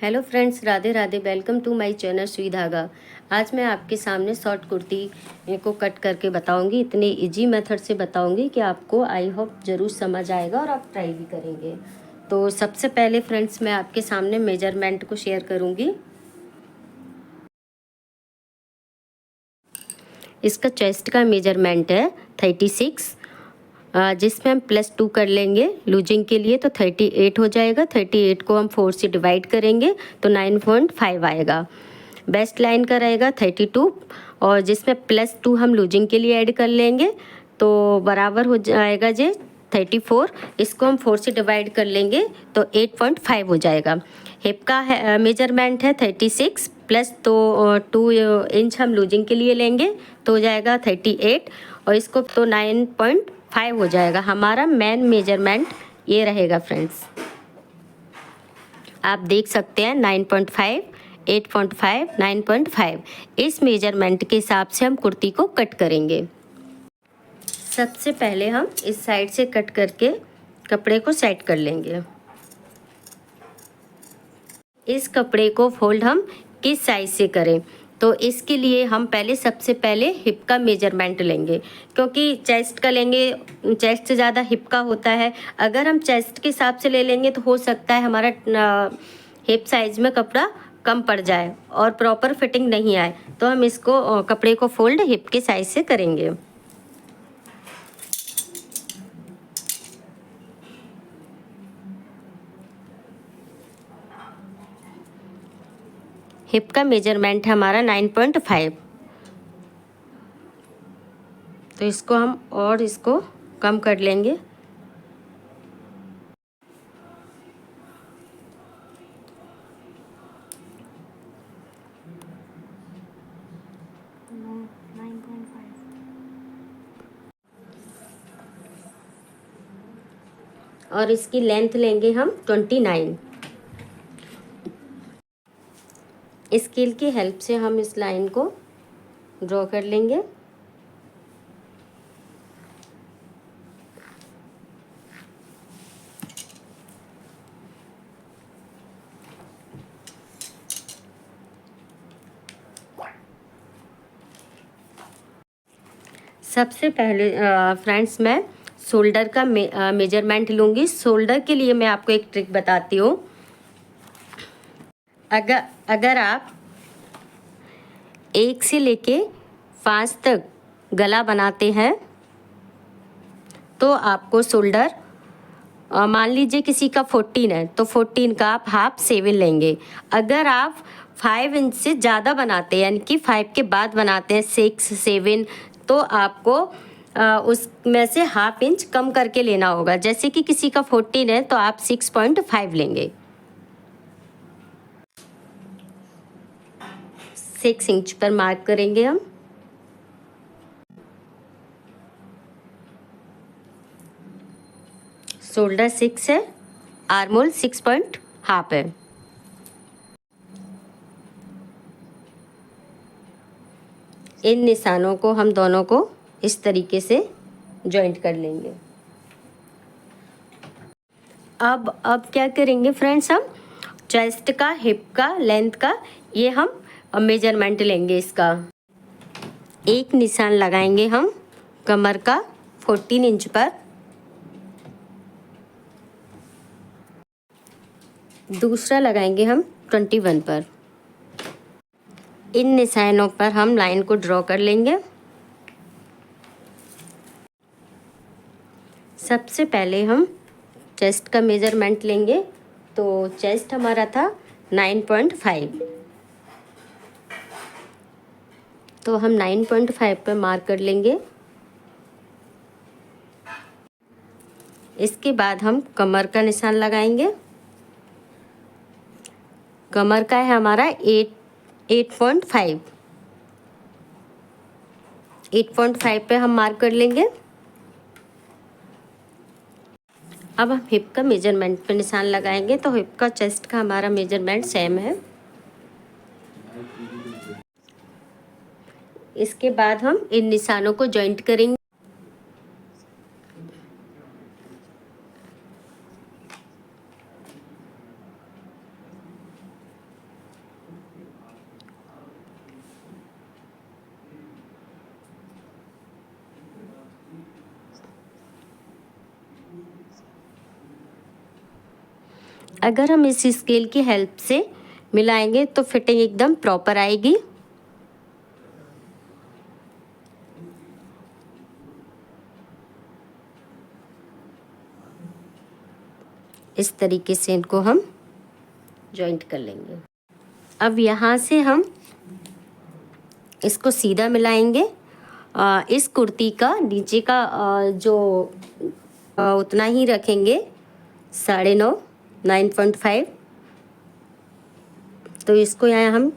Hello friends, Radhe Radhe. Welcome to my channel सुई धागा। आज मैं आपके सामने शॉर्ट कुर्ती को कट करके बताऊंगी। इतने इजी मेथड से बताऊंगी कि आपको आई होप ज़रूर समझ आएगा और आप ट्राई भी करेंगे। तो सबसे पहले फ्रेंड्स मैं आपके सामने मेजरमेंट को शेयर करूंगी। इसका चेस्ट का मेजरमेंट है 36, जिसमें हम +2 कर लेंगे लूजिंग के लिए, तो 38 हो जाएगा। 38 को हम 4 से डिवाइड करेंगे तो 9.5 आएगा। बेस्ट लाइन का रहेगा 32, और जिसमें +2 हम लूजिंग के लिए ऐड कर लेंगे तो बराबर हो जाएगा जे 34। इसको हम 4 से डिवाइड कर लेंगे तो 8.5 हो जाएगा। हिप का मेजरमेंट है 36 प्लस तो 2 इंच हम लूजिंग के लिए लेंगे तो हो जाएगा 38, और इसको तो 9.5 हो जाएगा। हमारा मेन मेजरमेंट ये रहेगा फ्रेंड्स। आप देख सकते हैं 9.5, 8.5, 9.5 इस मेजरमेंट के हिसाब से हम कुर्ती को कट करेंगे। सबसे पहले हम इस साइड से कट करके कपड़े को सेट कर लेंगे। इस कपड़े को फोल्ड हम किस साइज से करें, तो इसके लिए हम सबसे पहले हिप का मेजरमेंट लेंगे, क्योंकि चेस्ट का लेंगे, चेस्ट से ज़्यादा हिप का होता है। अगर हम चेस्ट के हिसाब से ले लेंगे तो हो सकता है हमारा हिप साइज में कपड़ा कम पड़ जाए और प्रॉपर फिटिंग नहीं आए, तो हम इसको कपड़े को फोल्ड हिप के साइज से करेंगे। हिप का मेजरमेंट है हमारा 9.5, तो इसको हम और इसको कम कर लेंगे। और इसकी लेंथ लेंगे हम 29। स्केल की हेल्प से हम इस लाइन को ड्रॉ कर लेंगे। सबसे पहले फ्रेंड्स मैं शोल्डर का मेजरमेंट लूँगी। शोल्डर के लिए मैं आपको एक ट्रिक बताती हूँ। अगर आप 1 से लेके 5 तक गला बनाते हैं तो आपको शोल्डर, मान लीजिए किसी का 14 है तो 14 का आप हाफ 7 लेंगे। अगर आप 5 इंच से ज़्यादा बनाते हैं, यानी कि 5 के बाद बनाते हैं 6, 7, तो आपको उसमें से हाफ इंच कम करके लेना होगा। जैसे कि किसी का 14 है तो आप 6.5 लेंगे। 6 इंच पर मार्क करेंगे हम। शोल्डर 6 है, आर्मोल 6.5 है। इन निशानों को हम दोनों को इस तरीके से जॉइंट कर लेंगे। अब क्या करेंगे फ्रेंड्स, हम चेस्ट का, हिप का, लेंथ का ये हम मेजरमेंट लेंगे। इसका एक निशान लगाएंगे हम कमर का 14 इंच पर, दूसरा लगाएंगे हम 21 पर। इन निशानों पर हम लाइन को ड्रॉ कर लेंगे। सबसे पहले हम चेस्ट का मेजरमेंट लेंगे, तो चेस्ट हमारा था 9.5, तो हम 9.5 पे मार्क कर लेंगे। इसके बाद हम कमर का निशान लगाएंगे। कमर का है हमारा 8.5, 8.5 पे हम मार्क कर लेंगे। अब हम हिप का मेजरमेंट पे निशान लगाएंगे, तो हिप का चेस्ट का हमारा मेजरमेंट सेम है। इसके बाद हम इन निशानों को जॉइंट करेंगे। अगर हम इस स्केल की हेल्प से मिलाएंगे तो फिटिंग एकदम प्रॉपर आएगी। इस तरीके से इनको हम जॉइंट कर लेंगे। अब यहाँ से हम इसको सीधा मिलाएंगे। इस कुर्ती का नीचे का जो उतना ही रखेंगे 9.5 9.5। तो इसको यहाँ हम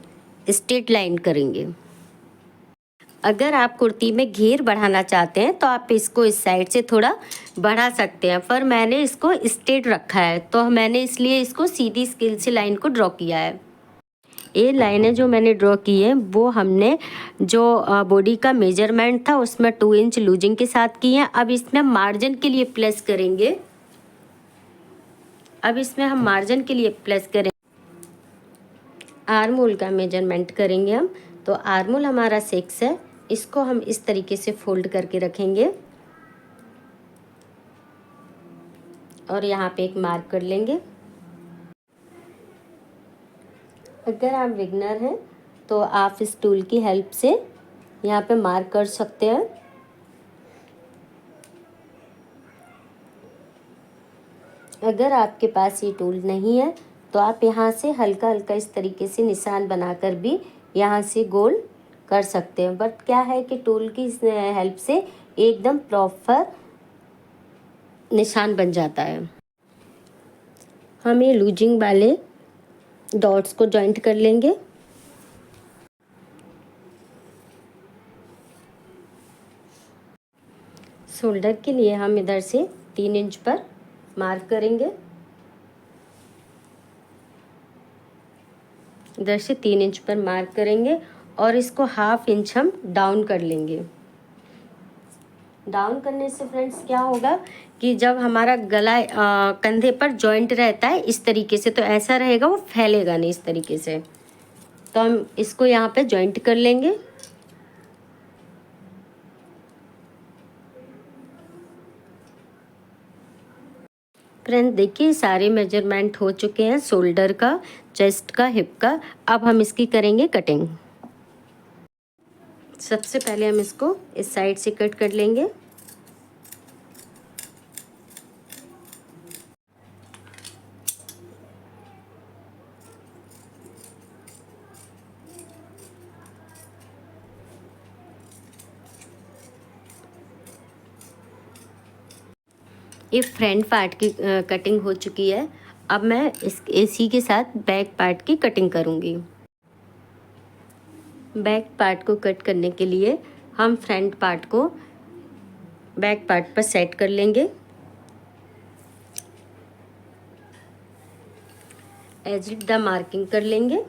स्ट्रेट लाइन करेंगे। अगर आप कुर्ती में घेर बढ़ाना चाहते हैं तो आप इसको इस साइड से थोड़ा बढ़ा सकते हैं, पर मैंने इसको स्ट्रेट रखा है तो मैंने इसलिए इसको सीधी स्केल से लाइन को ड्रॉ किया है। ये लाइनें जो मैंने ड्रॉ की है वो हमने जो बॉडी का मेजरमेंट था उसमें 2 इंच लूजिंग के साथ की है। अब इसमें मार्जिन के लिए प्लस करेंगे। अब इसमें हम मार्जिन के लिए प्लस करेंगे, आर्म होल का मेजरमेंट करेंगे हम। तो आर्म होल हमारा 6 है, इसको हम इस तरीके से फोल्ड करके रखेंगे और यहाँ पे एक मार्क कर लेंगे। अगर आप बिगनर हैं तो आप इस टूल की हेल्प से यहाँ पे मार्क कर सकते हैं। अगर आपके पास ये टूल नहीं है तो आप यहाँ से हल्का हल्का इस तरीके से निशान बनाकर भी यहाँ से गोल कर सकते हैं। बट क्या है कि टूल की हेल्प से एकदम प्रॉपर निशान बन जाता है। हम ये लूजिंग वाले डॉट्स को जॉइंट कर लेंगे। शोल्डर के लिए हम इधर से 3 इंच पर मार्क करेंगे, इधर से 3 इंच पर मार्क करेंगे और इसको 1/2 इंच हम डाउन कर लेंगे। डाउन करने से फ्रेंड्स क्या होगा कि जब हमारा गला कंधे पर जॉइंट रहता है इस तरीके से, तो ऐसा रहेगा, वो फैलेगा नहीं इस तरीके से। तो हम इसको यहाँ पे जॉइंट कर लेंगे। फ्रेंड्स देखिए सारे मेजरमेंट हो चुके हैं, शोल्डर का, चेस्ट का, हिप का। अब हम इसकी करेंगे कटिंग। सबसे पहले हम इसको इस साइड से कट कर लेंगे। ये फ्रंट पार्ट की कटिंग हो चुकी है। अब मैं इसी के साथ बैक पार्ट की कटिंग करूँगी। बैक पार्ट को कट करने के लिए हम फ्रंट पार्ट को बैक पार्ट पर सेट कर लेंगे। एज इट द मार्किंग कर लेंगे।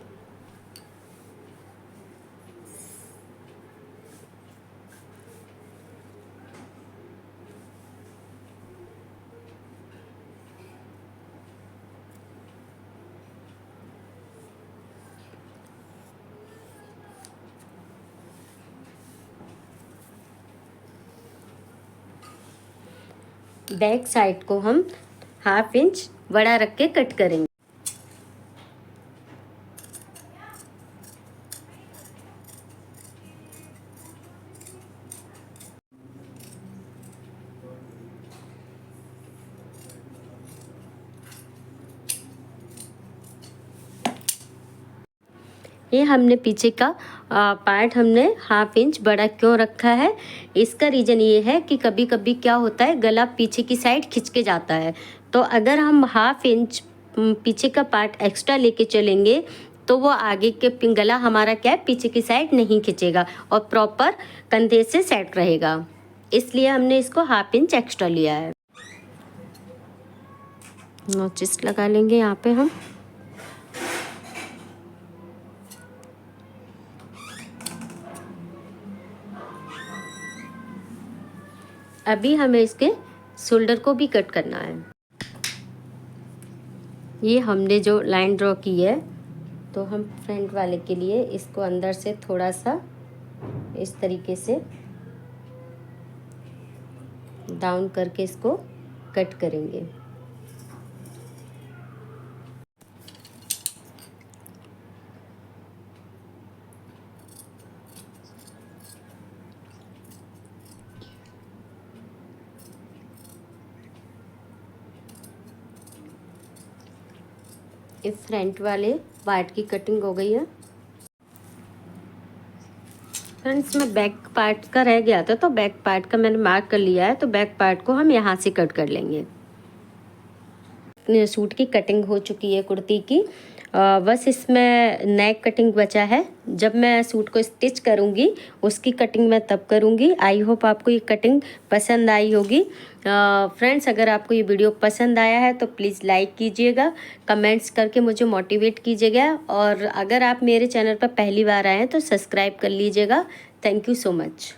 बैक साइड को हम 1/2 इंच बड़ा रख के कट करेंगे। ये हमने पीछे का पार्ट हमने 1/2 इंच बड़ा क्यों रखा है, इसका रीज़न ये है कि कभी कभी क्या होता है गला पीछे की साइड खिंच के जाता है। तो अगर हम 1/2 इंच पीछे का पार्ट एक्स्ट्रा लेके चलेंगे तो वो आगे के गला हमारा क्या है पीछे की साइड नहीं खिंचेगा और प्रॉपर कंधे से सेट रहेगा। इसलिए हमने इसको 1/2 इंच एक्स्ट्रा लिया है। नोचिस लगा लेंगे यहाँ पे हम। अभी हमें इसके शोल्डर को भी कट करना है। ये हमने जो लाइन ड्रॉ की है तो हम फ्रंट वाले के लिए इसको अंदर से थोड़ा सा इस तरीके से डाउन करके इसको कट करेंगे। ये फ्रंट वाले पार्ट की कटिंग हो गई है। फ्रेंड्स में बैक पार्ट का रह गया था तो बैक पार्ट का मैंने मार्क कर लिया है, तो बैक पार्ट को हम यहाँ से कट कर लेंगे। सूट की कटिंग हो चुकी है कुर्ती की, बस इसमें नेक कटिंग बचा है। जब मैं सूट को स्टिच करूँगी उसकी कटिंग मैं तब करूँगी। आई होप आपको ये कटिंग पसंद आई होगी। फ्रेंड्स, अगर आपको ये वीडियो पसंद आया है तो प्लीज़ लाइक कीजिएगा, कमेंट्स करके मुझे मोटिवेट कीजिएगा, और अगर आप मेरे चैनल पर पहली बार आए हैं तो सब्सक्राइब कर लीजिएगा। Thank you so much.